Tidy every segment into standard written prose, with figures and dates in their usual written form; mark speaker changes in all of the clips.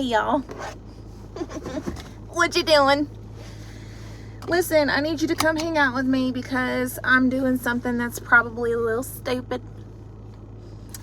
Speaker 1: Hey, y'all. What you doing? Listen, I need you to come hang out with me because I'm doing something that's probably a little stupid.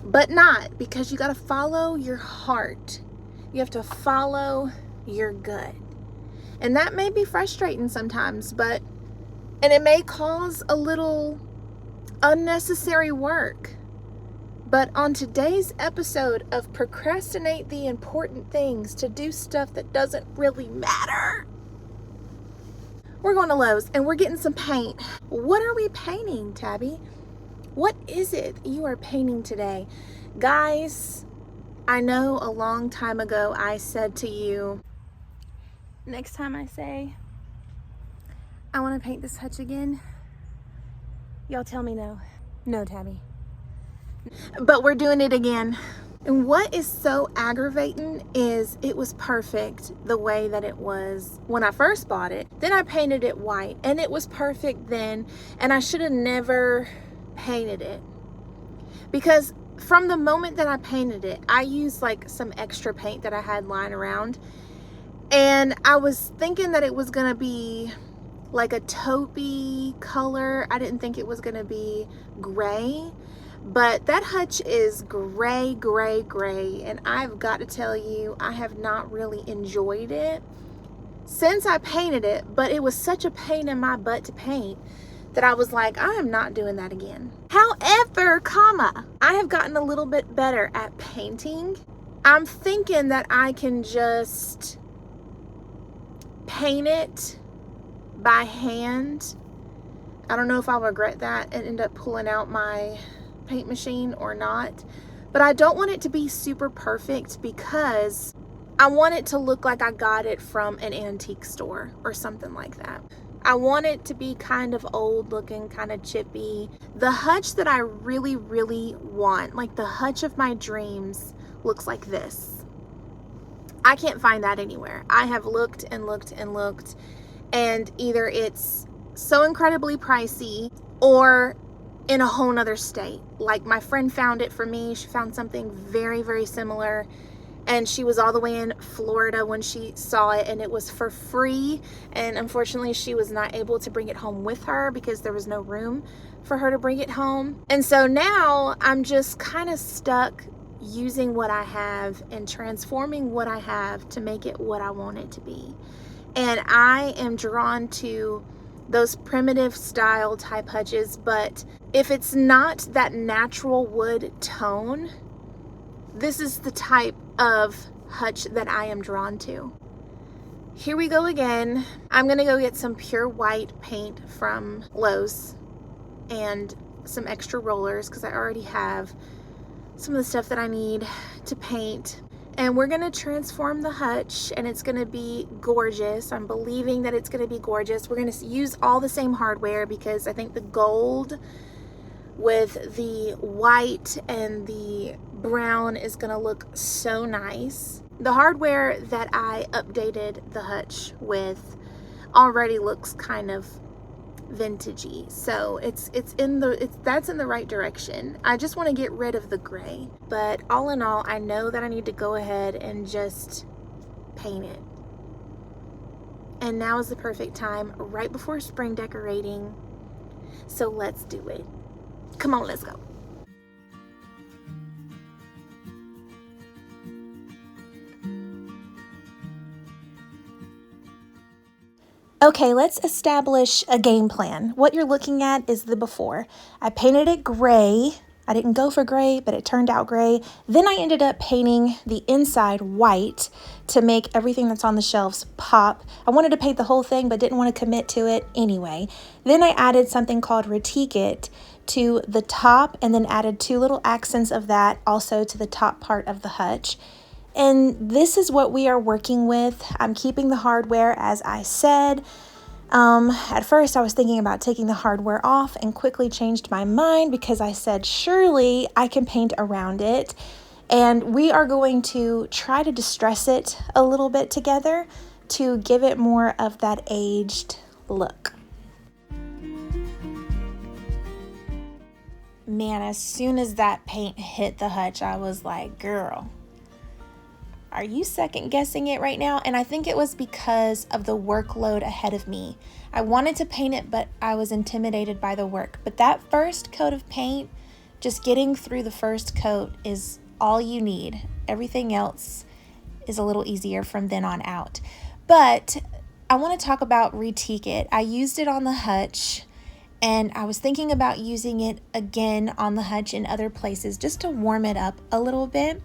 Speaker 1: But not, because you got to follow your heart. You have to follow your gut. And that may be frustrating sometimes, and it may cause a little unnecessary work. But on today's episode of Procrastinate the Important Things to Do Stuff That Doesn't Really Matter, we're going to Lowe's and we're getting some paint. What are we painting, Tabby? What is it you are painting today? Guys, I know a long time ago I said to you, next time I say, I want to paint this hutch again, y'all tell me no. No, Tabby. But we're doing it again. And what is so aggravating is it was perfect the way that it was when I first bought it. Then I painted it white and it was perfect then. And I should have never painted it. Because from the moment that I painted it, I used like some extra paint that I had lying around. And I was thinking that it was going to be like a taupey color. I didn't think it was going to be gray. But that hutch is gray, gray, gray. And I've got to tell you, I have not really enjoyed it since I painted it. But it was such a pain in my butt to paint that I was like, I am not doing that again. However, I have gotten a little bit better at painting. I'm thinking that I can just paint it by hand. I don't know if I'll regret that and end up pulling out my paint machine or not, but I don't want it to be super perfect because I want it to look like I got it from an antique store or something like that. I want it to be kind of old looking, kind of chippy. The hutch that I really, really want, like the hutch of my dreams, looks like this. I can't find that anywhere. I have looked and looked and looked, and either it's so incredibly pricey or in a whole nother state. Like my friend found it for me. She found something very, very similar, and she was all the way in Florida when she saw it, and it was for free. And unfortunately she was not able to bring it home with her because there was no room for her to bring it home. And so now I'm just kind of stuck using what I have and transforming what I have to make it what I want it to be. And I am drawn to those primitive style type hutches, but if it's not that natural wood tone, this is the type of hutch that I am drawn to. Here we go again. I'm gonna go get some pure white paint from Lowe's and some extra rollers because I already have some of the stuff that I need to paint. And we're gonna transform the hutch and it's gonna be gorgeous. I'm believing that it's gonna be gorgeous. We're gonna use all the same hardware because I think the gold with the white and the brown is gonna look so nice. The hardware that I updated the hutch with already looks kind of vintagey, so that's in the right direction. I just want to get rid of the gray, but all in all, I know that I need to go ahead and just paint it. And now is the perfect time, right before spring decorating, so let's do it. Come on, let's go. Okay, let's establish a game plan. What you're looking at is the before. I painted it gray. I didn't go for gray, but it turned out gray. Then I ended up painting the inside white to make everything that's on the shelves pop. I wanted to paint the whole thing, but didn't want to commit to it anyway. Then I added something called Retique to the top, and then added 2 little accents of that also to the top part of the hutch. And this is what we are working with. I'm keeping the hardware as I said. At first I was thinking about taking the hardware off and quickly changed my mind because I said, surely I can paint around it. And we are going to try to distress it a little bit together to give it more of that aged look. Man, as soon as that paint hit the hutch, I was like, girl, Are you second guessing it right now? And I think it was because of the workload ahead of me. I wanted to paint it, but I was intimidated by the work. But that first coat of paint, just getting through the first coat is all you need. Everything else is a little easier from then on out. But I want to talk about Retique It. I used it on the Hutch, and I was thinking about using it again on the Hutch in other places just to warm it up a little bit.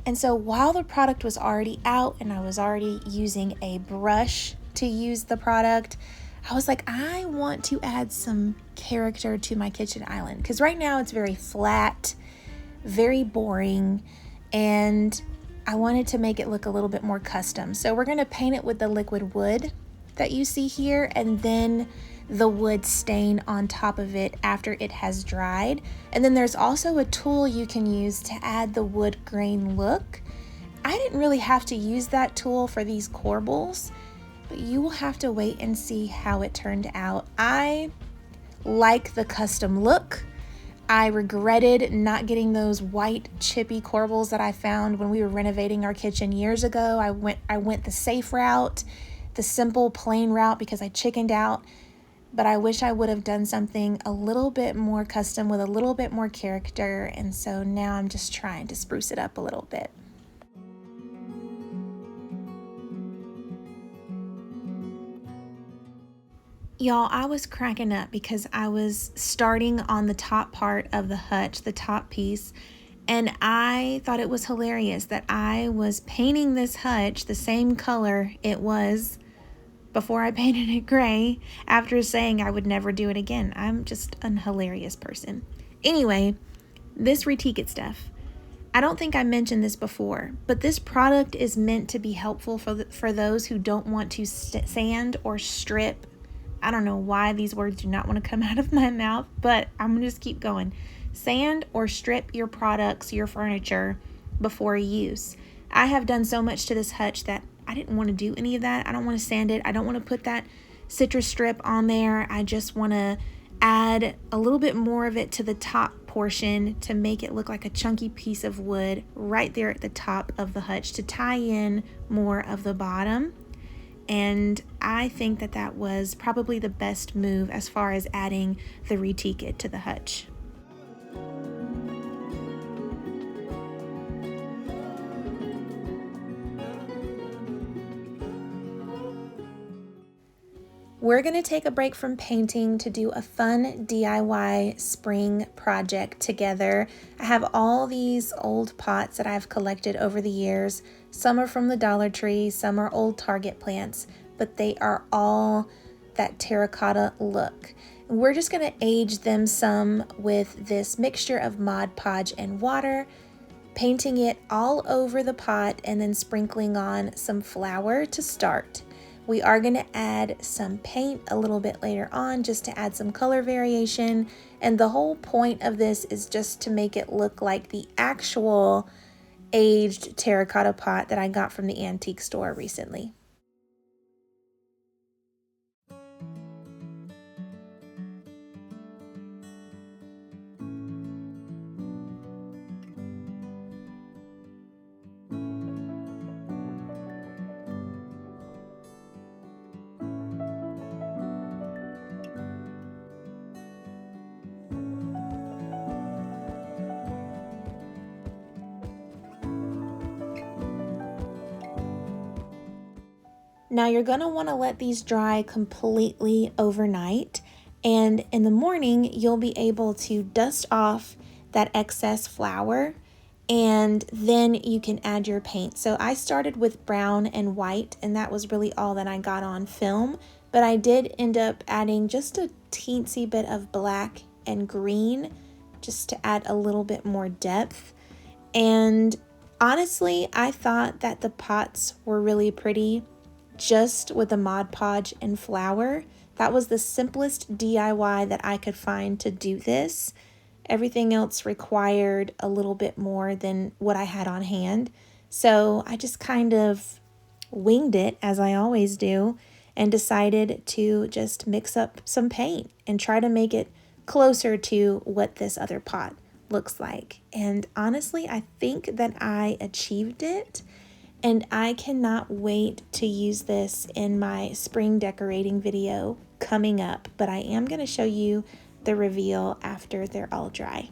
Speaker 1: And so while the product was already out and I was already using a brush to use the product, I was like, I want to add some character to my kitchen island, because right now it's very flat, very boring, and I wanted to make it look a little bit more custom. So we're going to paint it with the liquid wood that you see here, and then the wood stain on top of it after it has dried. And then there's also a tool you can use to add the wood grain look. I didn't really have to use that tool for these corbels, but you will have to wait and see how it turned out. I like the custom look. I regretted not getting those white chippy corbels that I found when we were renovating our kitchen years ago. I went the safe route, the simple plain route, because I chickened out. But I wish I would have done something a little bit more custom with a little bit more character. And so now I'm just trying to spruce it up a little bit. Y'all, I was cracking up because I was starting on the top part of the hutch, the top piece, and I thought it was hilarious that I was painting this hutch the same color it was before I painted it gray, after saying I would never do it again. I'm just a hilarious person. Anyway, this Retique It stuff. I don't think I mentioned this before, but this product is meant to be helpful for those who don't want to sand or strip. I don't know why these words do not want to come out of my mouth, but I'm going to just keep going. Sand or strip your products, your furniture, before use. I have done so much to this hutch that I didn't want to do any of that. I don't want to sand it. I don't want to put that citrus strip on there. I just want to add a little bit more of it to the top portion to make it look like a chunky piece of wood right there at the top of the hutch to tie in more of the bottom. And I think that that was probably the best move as far as adding the Retique It to the hutch. We're going to take a break from painting to do a fun DIY spring project together. I have all these old pots that I've collected over the years. Some are from the Dollar Tree, some are old Target plants, but they are all that terracotta look. And we're just going to age them some with this mixture of Mod Podge and water, painting it all over the pot and then sprinkling on some flour to start. We are going to add some paint a little bit later on just to add some color variation. And the whole point of this is just to make it look like the actual aged terracotta pot that I got from the antique store recently. Now you're going to want to let these dry completely overnight, and in the morning you'll be able to dust off that excess flour, and then you can add your paint. So I started with brown and white, and that was really all that I got on film, but I did end up adding just a teensy bit of black and green just to add a little bit more depth. And honestly, I thought that the pots were really pretty just with the Mod Podge and flour. That was the simplest DIY that I could find to do this. Everything else required a little bit more than what I had on hand. So I just kind of winged it, as I always do, and decided to just mix up some paint and try to make it closer to what this other pot looks like. And honestly, I think that I achieved it. And I cannot wait to use this in my spring decorating video coming up, but I am going to show you the reveal after they're all dry.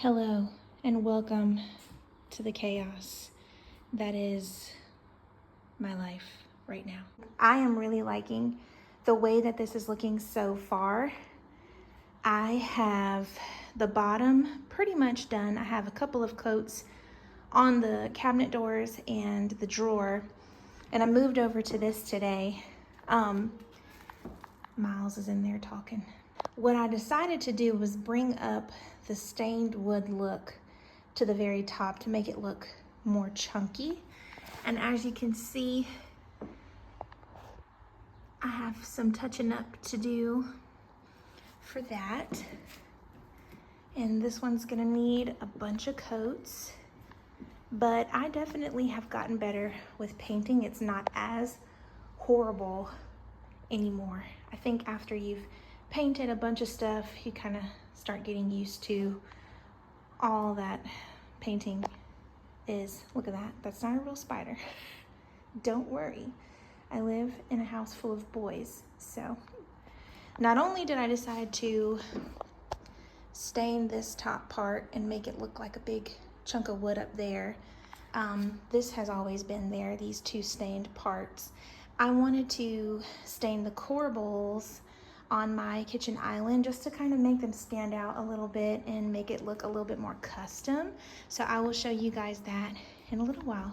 Speaker 1: Hello and welcome to the chaos that is my life right now. I am really liking the way that this is looking so far. I have the bottom pretty much done. I have a couple of coats on the cabinet doors and the drawer, and I moved over to this today. Miles is in there talking. What I decided to do was bring up the stained wood look to the very top to make it look more chunky. And as you can see, I have some touching up to do for that. And this one's gonna need a bunch of coats, but I definitely have gotten better with painting. It's not as horrible anymore. I think after you've painted a bunch of stuff, you kind of start getting used to all that painting is. Look at that, that's not a real spider. Don't worry, I live in a house full of boys. So not only did I decide to stain this top part and make it look like a big chunk of wood up there, this has always been there, these two stained parts. I wanted to stain the corbels on my kitchen island just to kind of make them stand out a little bit and make it look a little bit more custom. So I will show you guys that in a little while.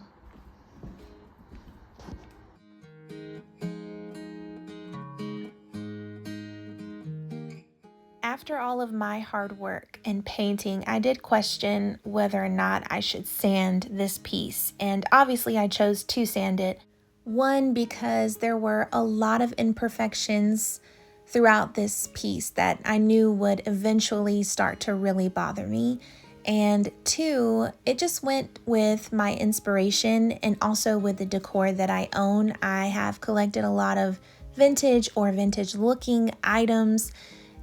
Speaker 1: After all of my hard work and painting, I did question whether or not I should sand this piece, and obviously I chose to sand it. One, because there were a lot of imperfections throughout this piece that I knew would eventually start to really bother me. And two, it just went with my inspiration and also with the decor that I own. I have collected a lot of vintage or vintage looking items.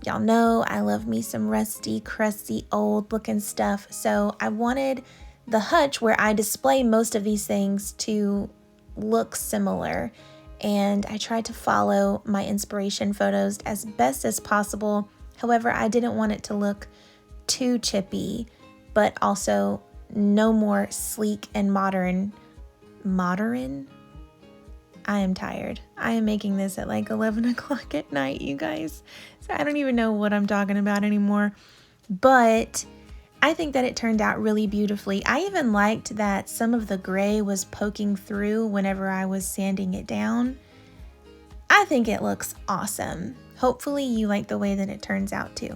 Speaker 1: Y'all know I love me some rusty, crusty, old looking stuff. So I wanted the hutch where I display most of these things to look similar. And I tried to follow my inspiration photos as best as possible. However, I didn't want it to look too chippy, but also no more sleek and modern. Modern? I am tired. I am making this at like 11 o'clock at night, you guys. So I don't even know what I'm talking about anymore. But I think that it turned out really beautifully. I even liked that some of the gray was poking through whenever I was sanding it down. I think it looks awesome. Hopefully you like the way that it turns out too.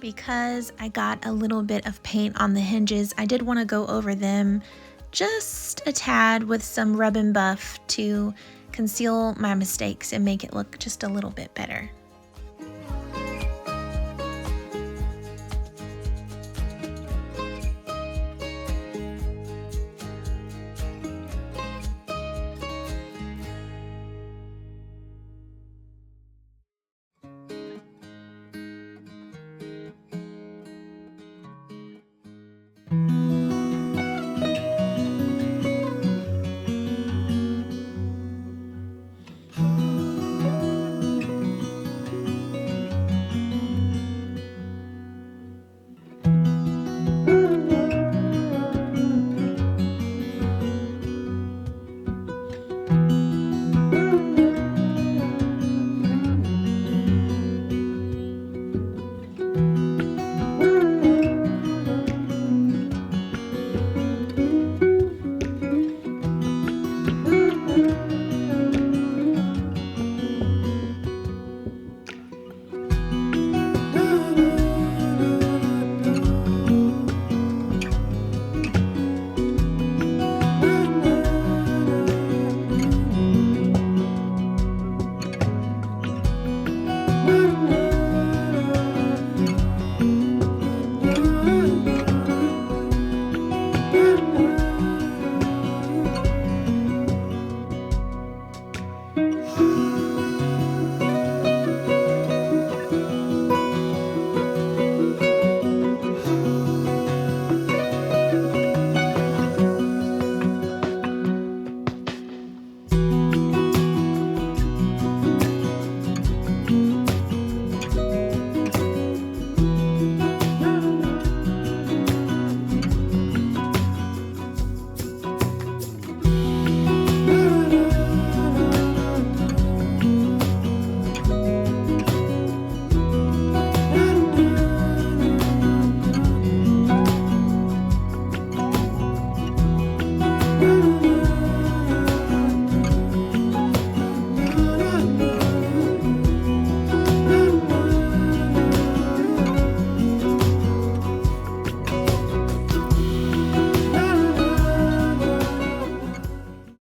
Speaker 1: Because I got a little bit of paint on the hinges, I did want to go over them just a tad with some rub and buff to conceal my mistakes and make it look just a little bit better.